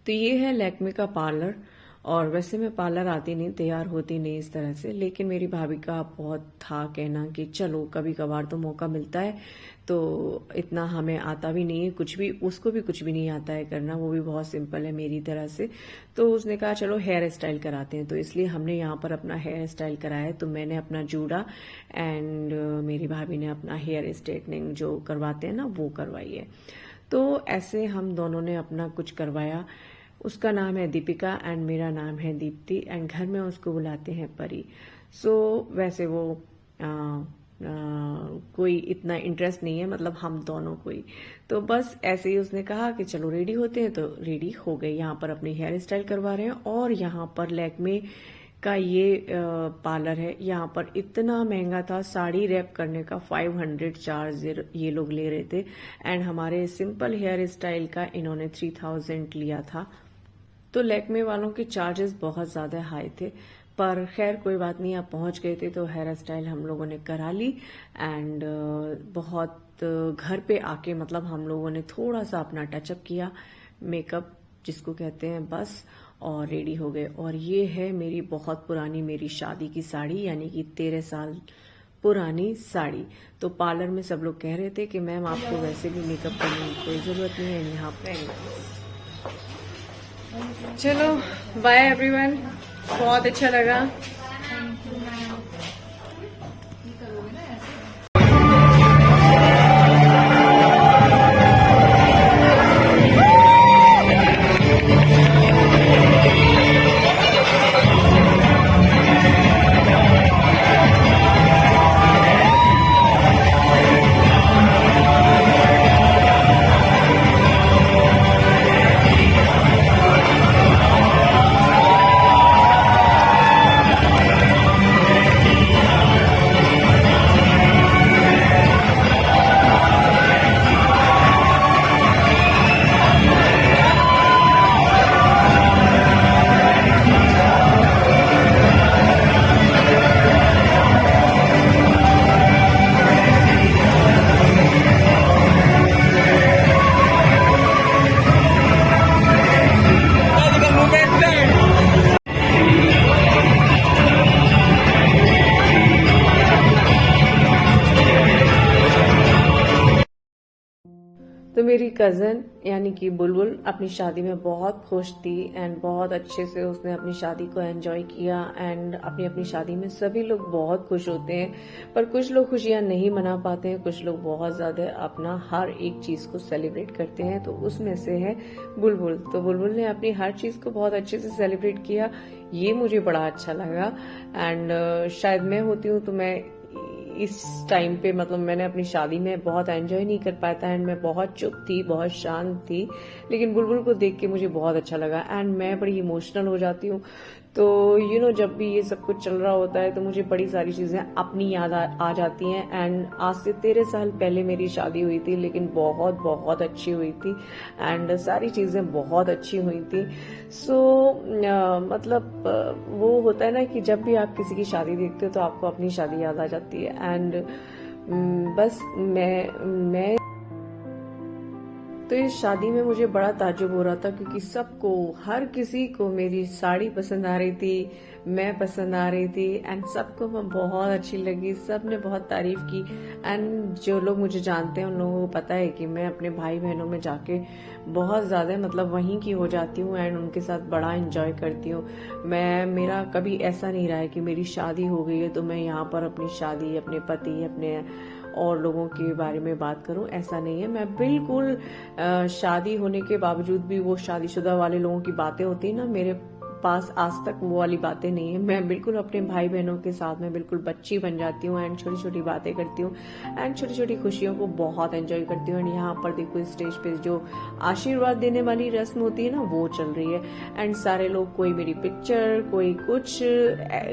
तो ये है लैक्मे का पार्लर। और वैसे मैं पार्लर आती नहीं, तैयार होती नहीं इस तरह से, लेकिन मेरी भाभी का बहुत था कहना कि चलो कभी कभार तो मौका मिलता है, तो इतना हमें आता भी नहीं है कुछ भी, उसको भी कुछ भी नहीं आता है करना, वो भी बहुत सिंपल है मेरी तरह से। तो उसने कहा चलो हेयर स्टाइल कराते हैं, तो इसलिए हमने यहाँ पर अपना हेयर स्टाइल कराया। तो मैंने अपना जूड़ा एंड मेरी भाभी ने अपना हेयर स्ट्रेटनिंग जो करवाते हैं ना वो करवाई है। तो ऐसे हम दोनों ने अपना कुछ करवाया। उसका नाम है दीपिका एंड मेरा नाम है दीप्ति एंड घर में उसको बुलाते हैं परी। सो वैसे वो कोई इतना इंटरेस्ट नहीं है, मतलब हम दोनों को ही। तो बस ऐसे ही उसने कहा कि चलो रेडी होते हैं, तो रेडी हो गए। यहाँ पर अपनी हेयर स्टाइल करवा रहे हैं और यहाँ पर लैक्मे का ये पार्लर है। यहाँ पर इतना महंगा था, साड़ी रैप करने का 500 चार्ज ये लोग ले रहे थे एंड हमारे सिंपल हेयर स्टाइल का इन्होंने 3000 लिया था। तो लैक्मे वालों के चार्जेस बहुत ज़्यादा हाई थे, पर खैर कोई बात नहीं, आप पहुंच गए थे तो हेयर स्टाइल हम लोगों ने करा ली एंड बहुत घर पे आके मतलब हम लोगों ने थोड़ा सा अपना टचअप किया, मेकअप जिसको कहते हैं बस, और रेडी हो गए। और ये है मेरी बहुत पुरानी मेरी शादी की साड़ी, यानी कि 13 साल पुरानी साड़ी। तो पार्लर में सब लोग कह रहे थे कि मैम आपको वैसे भी मेकअप करने की कोई ज़रूरत नहीं है यहाँ पे। चलो बाय एवरीवन, बहुत अच्छा लगा। तो मेरी कज़न यानी कि बुलबुल अपनी शादी में बहुत खुश थी एंड बहुत अच्छे से उसने अपनी शादी को एंजॉय किया एंड अपनी अपनी शादी में सभी लोग बहुत खुश होते हैं, पर कुछ लोग खुशियां नहीं मना पाते हैं, कुछ लोग बहुत ज्यादा अपना हर एक चीज को सेलिब्रेट करते हैं। तो उसमें से है बुलबुल। तो बुलबुल ने अपनी हर चीज को बहुत अच्छे से सेलिब्रेट किया, ये मुझे बड़ा अच्छा लगा। एंड शायद मैं होती हूँ तो मैं इस टाइम पे मतलब मैंने अपनी शादी में बहुत एंजॉय नहीं कर पाया था एंड मैं बहुत चुप थी, बहुत शांत थी, लेकिन बुलबुल को देख के मुझे बहुत अच्छा लगा एंड मैं बड़ी इमोशनल हो जाती हूँ। तो जब भी ये सब कुछ चल रहा होता है तो मुझे बड़ी सारी चीजें अपनी याद आ जाती हैं। एंड आज से 13 साल पहले मेरी शादी हुई थी, लेकिन बहुत बहुत अच्छी हुई थी एंड सारी चीजें बहुत अच्छी हुई थी। सो मतलब वो होता है ना कि जब भी आप किसी की शादी देखते हो तो आपको अपनी शादी याद आ जाती है। एंड बस मैं तो इस शादी में मुझे बड़ा ताज्जुब हो रहा था, क्योंकि सबको, हर किसी को मेरी साड़ी पसंद आ रही थी, मैं पसंद आ रही थी एंड सबको मैं बहुत अच्छी लगी, सब ने बहुत तारीफ की। एंड जो लोग मुझे जानते हैं उन लोगों को पता है कि मैं अपने भाई बहनों में जाके बहुत ज्यादा मतलब वहीं की हो जाती हूँ एंड उनके साथ बड़ा एंजॉय करती हूँ। मेरा कभी ऐसा नहीं रहा है कि मेरी शादी हो गई है तो मैं यहाँ पर अपनी शादी, अपने पति, अपने और लोगों के बारे में बात करूं, ऐसा नहीं है। मैं बिल्कुल शादी होने के बावजूद भी वो शादीशुदा वाले लोगों की बातें होती है ना, मेरे पास आज तक वो वाली बातें नहीं है। मैं बिल्कुल अपने भाई बहनों के साथ में बिल्कुल बच्ची बन जाती हूँ एंड छोटी छोटी बातें करती हूँ एंड छोटी छोटी खुशियों को बहुत एंजॉय करती हूँ। एंड यहाँ पर देखो स्टेज पे जो आशीर्वाद देने वाली रस्म होती है ना वो चल रही है एंड सारे लोग, कोई मेरी पिक्चर, कोई कुछ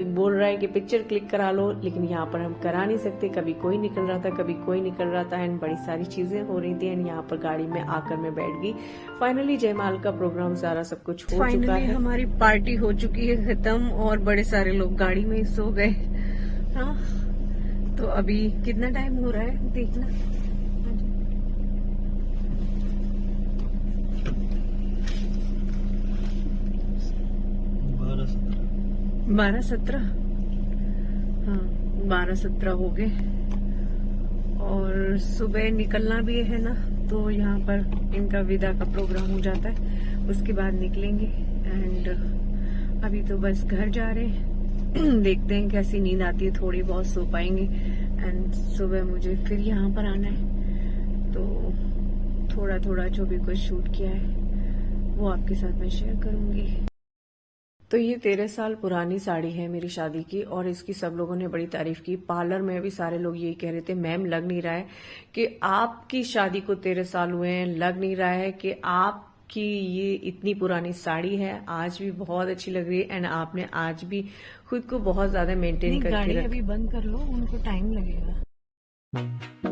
बोल रहा है कि पिक्चर क्लिक करा लो, लेकिन यहाँ पर हम करा नहीं सकते। कभी कोई निकल रहा था, कभी कोई निकल रहा था एंड बड़ी सारी चीजें हो रही थी एंड यहाँ पर गाड़ी में आकर मैं बैठ गई। फाइनली जयमाल का प्रोग्राम सारा सब कुछ हो चुका है, हमारी पार्टी हो चुकी है खत्म और बड़े सारे लोग गाड़ी में सो गए। हाँ, तो अभी कितना टाइम हो रहा है देखना। 12-17, हाँ 12-17 हो गए और सुबह निकलना भी है ना, तो यहाँ पर इनका विदा का प्रोग्राम हो जाता है, उसके बाद निकलेंगे। एंड अभी तो बस घर जा रहे हैं देखते हैं कैसी नींद आती है, थोड़ी बहुत सो पाएंगे। एंड सुबह मुझे फिर यहाँ पर आना है, तो थोड़ा थोड़ा जो भी कुछ शूट किया है वो आपके साथ मैं शेयर करूंगी। तो ये 13 साल पुरानी साड़ी है मेरी शादी की, और इसकी सब लोगों ने बड़ी तारीफ की। पार्लर में भी सारे लोग यही कह रहे थे, मैम लग नहीं रहा है कि आपकी शादी को 13 साल हुए हैं, लग नहीं रहा है कि आपकी ये इतनी पुरानी साड़ी है। आज भी बहुत अच्छी लग रही है एंड आपने आज भी खुद को बहुत ज्यादा मेंटेन करके गाड़ी अभी बंद कर लो, उनको टाइम लगेगा।